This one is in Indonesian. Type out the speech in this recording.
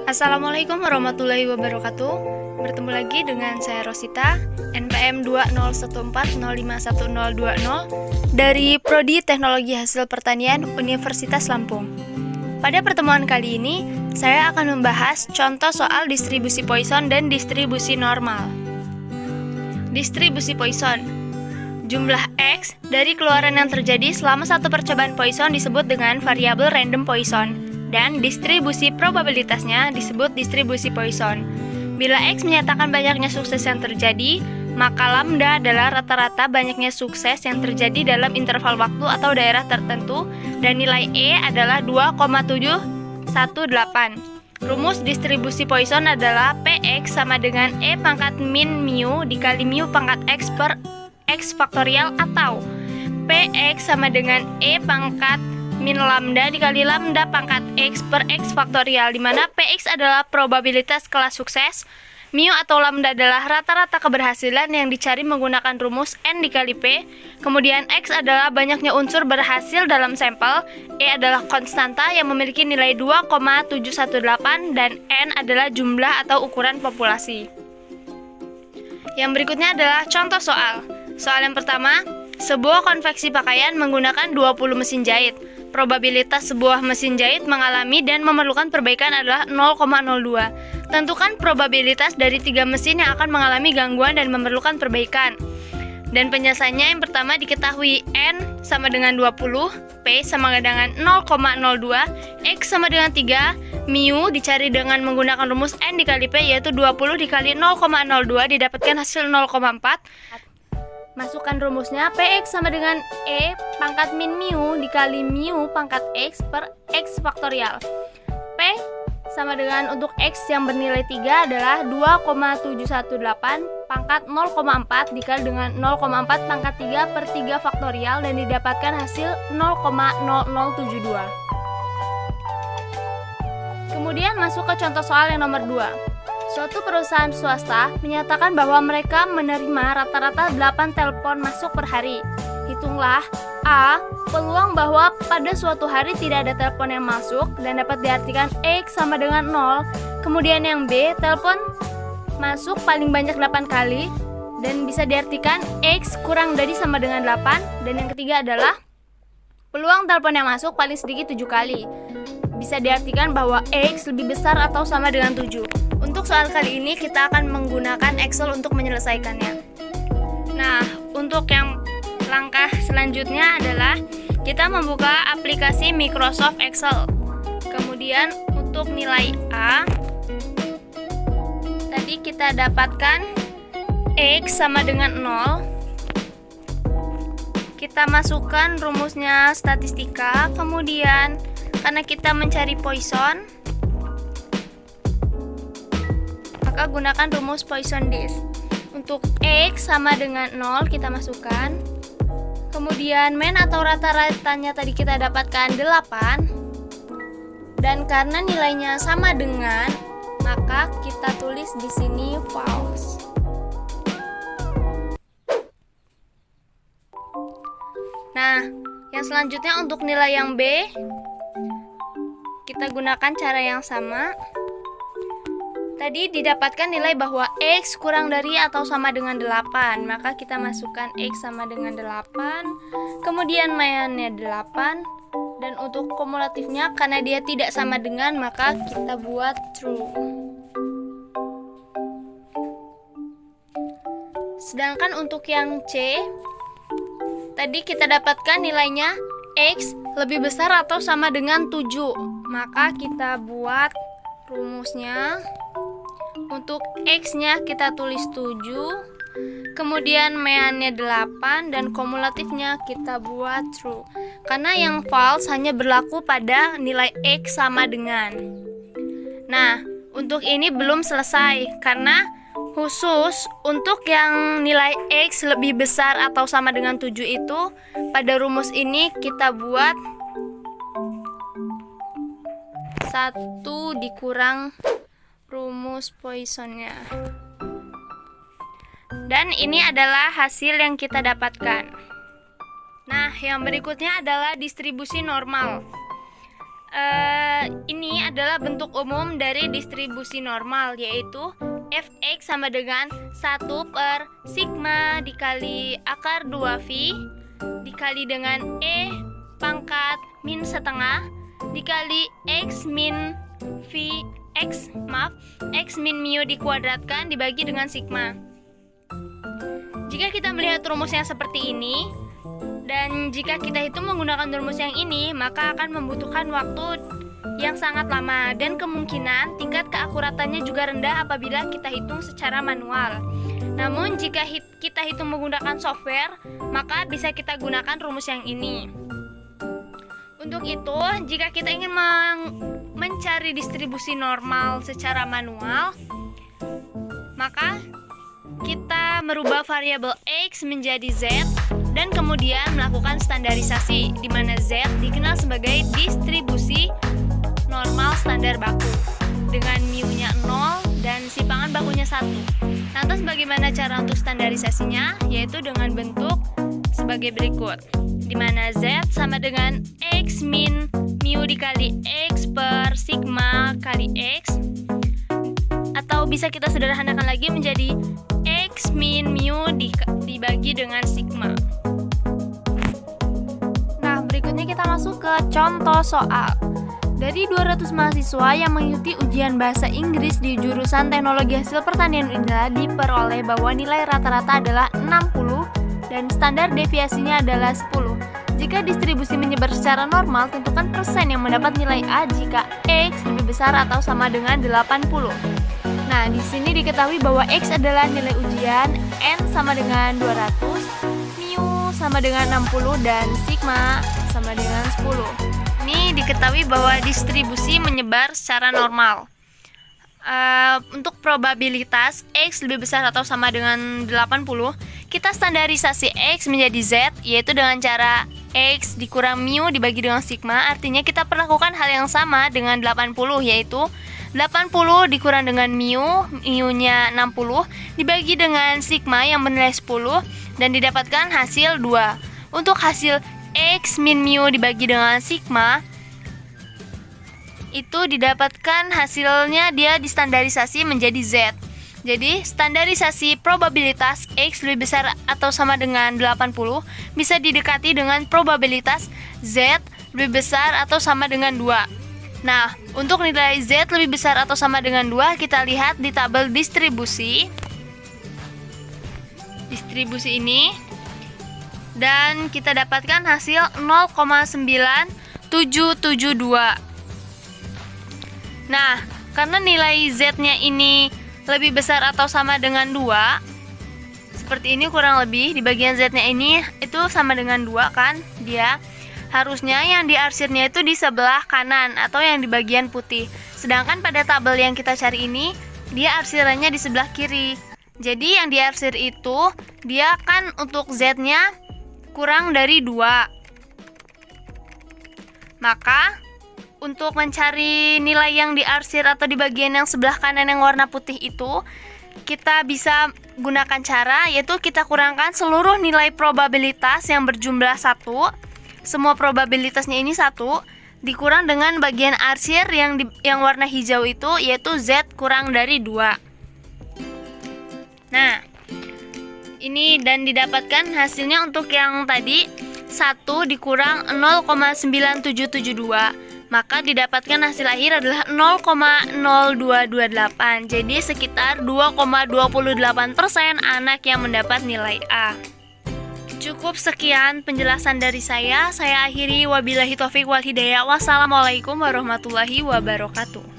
Assalamualaikum warahmatullahi wabarakatuh. Bertemu lagi dengan saya Rosita, NPM 20140512020 dari Prodi Teknologi Hasil Pertanian Universitas Lampung. Pada pertemuan kali ini, saya akan membahas contoh soal distribusi Poisson dan distribusi normal. Distribusi Poisson. Jumlah X dari keluaran yang terjadi selama satu percobaan Poisson disebut dengan variabel random Poisson, dan distribusi probabilitasnya disebut distribusi Poisson. Bila X menyatakan banyaknya sukses yang terjadi, maka lambda adalah rata-rata banyaknya sukses yang terjadi dalam interval waktu atau daerah tertentu, dan nilai E adalah 2,718. Rumus distribusi Poisson adalah Px sama dengan E pangkat min mu dikali mu pangkat X per X faktorial, atau Px sama dengan E pangkat min lambda dikali lambda pangkat X per X faktorial, di mana Px adalah probabilitas kelas sukses, mu atau lambda adalah rata-rata keberhasilan yang dicari menggunakan rumus N dikali P, kemudian X adalah banyaknya unsur berhasil dalam sampel, E adalah konstanta yang memiliki nilai 2,718, dan N adalah jumlah atau ukuran populasi. Yang berikutnya adalah contoh soal. Soal yang pertama, sebuah konveksi pakaian menggunakan 20 mesin jahit. Probabilitas sebuah mesin jahit mengalami dan memerlukan perbaikan adalah 0,02. Tentukan probabilitas dari 3 mesin yang akan mengalami gangguan dan memerlukan perbaikan. Dan penjelasannya yang pertama diketahui N sama dengan 20, P sama dengan 0,02, X sama dengan 3, mu dicari dengan menggunakan rumus N dikali P, yaitu 20 dikali 0,02 didapatkan hasil 0,4. Masukkan rumusnya, Px sama dengan E pangkat min mu dikali mu pangkat X per X faktorial. P sama dengan untuk X yang bernilai 3 adalah 2,718 pangkat 0,4 dikali dengan 0,4 pangkat 3 per 3 faktorial, dan didapatkan hasil 0,0072. Kemudian masuk ke contoh soal yang nomor 2. Suatu perusahaan swasta menyatakan bahwa mereka menerima rata-rata 8 telepon masuk per hari. Hitunglah A, peluang bahwa pada suatu hari tidak ada telepon yang masuk dan dapat diartikan X sama dengan 0. Kemudian yang B, telepon masuk paling banyak 8 kali dan bisa diartikan X kurang dari sama dengan 8. Dan yang ketiga adalah peluang telepon yang masuk paling sedikit 7 kali. Bisa diartikan bahwa X lebih besar atau sama dengan 7. Untuk soal kali ini kita akan menggunakan Excel untuk menyelesaikannya. Nah, untuk yang langkah selanjutnya adalah kita membuka aplikasi Microsoft Excel. Kemudian untuk nilai A, tadi kita dapatkan X sama dengan 0. Kita masukkan rumusnya statistika, kemudian karena kita mencari Poisson, maka gunakan rumus Poisson disk. Untuk X sama dengan 0 kita masukkan. Kemudian min atau rata-ratanya tadi kita dapatkan 8. Dan karena nilainya sama dengan, maka kita tulis di sini false. Nah, yang selanjutnya untuk nilai yang B, kita gunakan cara yang sama. Tadi didapatkan nilai bahwa X kurang dari atau sama dengan 8, maka kita masukkan X sama dengan 8, kemudian mainnya 8, dan untuk kumulatifnya karena dia tidak sama dengan, maka kita buat true. Sedangkan untuk yang C, tadi kita dapatkan nilainya X lebih besar atau sama dengan 7, maka kita buat rumusnya. Untuk X-nya kita tulis 7, kemudian meannya 8, dan kumulatifnya kita buat true. Karena yang false hanya berlaku pada nilai X sama dengan. Nah, untuk ini belum selesai, karena khusus untuk yang nilai X lebih besar atau sama dengan 7 itu, pada rumus ini kita buat 1 dikurang rumus Poissonnya. Dan ini adalah hasil yang kita dapatkan. Nah, yang berikutnya adalah distribusi normal. Ini adalah bentuk umum dari distribusi normal, yaitu Fx sama dengan 1 per sigma dikali akar 2V dikali dengan E pangkat min setengah dikali X min mu dikuadratkan dibagi dengan sigma. Jika kita melihat rumusnya seperti ini, dan jika kita hitung menggunakan rumus yang ini, maka akan membutuhkan waktu yang sangat lama dan kemungkinan tingkat keakuratannya juga rendah apabila kita hitung secara manual. Namun jika kita hitung menggunakan software, maka bisa kita gunakan rumus yang ini. Untuk itu, jika kita ingin mencari distribusi normal secara manual, maka kita merubah variabel X menjadi Z dan kemudian melakukan standarisasi, di mana Z dikenal sebagai distribusi normal standar baku dengan mu-nya 0 dan simpangan bakunya 1. Lantas bagaimana cara untuk standarisasinya? Yaitu dengan bentuk sebagai berikut, di mana Z sama dengan X min mu dikali X per sigma kali X, atau bisa kita sederhanakan lagi menjadi X min mu dibagi dengan sigma. Nah, berikutnya kita masuk ke contoh soal. Dari 200 mahasiswa yang mengikuti ujian bahasa Inggris di jurusan Teknologi Hasil Pertanian UNILA diperoleh bahwa nilai rata-rata adalah 60 dan standar deviasinya adalah 10. Jika distribusi menyebar secara normal, tentukan persen yang mendapat nilai A jika X lebih besar atau sama dengan 80. Nah, di sini diketahui bahwa X adalah nilai ujian, N sama dengan 200, mu sama dengan 60, dan sigma sama dengan 10. Ini diketahui bahwa distribusi menyebar secara normal. Untuk probabilitas X lebih besar atau sama dengan 80, kita standarisasi X menjadi Z, yaitu dengan cara X dikurang mu dibagi dengan sigma. Artinya kita perlakukan hal yang sama dengan 80, yaitu 80 dikurang dengan mu-nya 60 dibagi dengan sigma yang bernilai 10 dan didapatkan hasil 2. Untuk hasil X min mu dibagi dengan sigma, itu didapatkan hasilnya dia distandarisasi menjadi Z. Jadi standarisasi probabilitas X lebih besar atau sama dengan 80 bisa didekati dengan probabilitas Z lebih besar atau sama dengan 2. Nah, untuk nilai Z lebih besar atau sama dengan 2, kita lihat di tabel distribusi ini, dan kita dapatkan hasil 0,9772. Nah, karena nilai Z-nya ini lebih besar atau sama dengan 2, seperti ini kurang lebih, di bagian Z-nya ini itu sama dengan 2 kan, dia harusnya yang diarsirnya itu di sebelah kanan atau yang di bagian putih. Sedangkan pada tabel yang kita cari ini, dia arsirannya di sebelah kiri. Jadi yang diarsir itu, dia kan untuk Z-nya kurang dari 2. Maka, untuk mencari nilai yang diarsir atau di bagian yang sebelah kanan yang warna putih itu, kita bisa gunakan cara, yaitu kita kurangkan seluruh nilai probabilitas yang berjumlah 1. Semua probabilitasnya ini 1 dikurang dengan bagian arsir yang warna hijau itu, yaitu Z kurang dari 2. Nah, ini dan didapatkan hasilnya untuk yang tadi 1 dikurang 0,9772, maka didapatkan hasil akhir adalah 0,0228. Jadi sekitar 2,28% anak yang mendapat nilai A. Cukup sekian penjelasan dari saya akhiri, wabillahi taufik wal hidayah. Wassalamualaikum warahmatullahi wabarakatuh.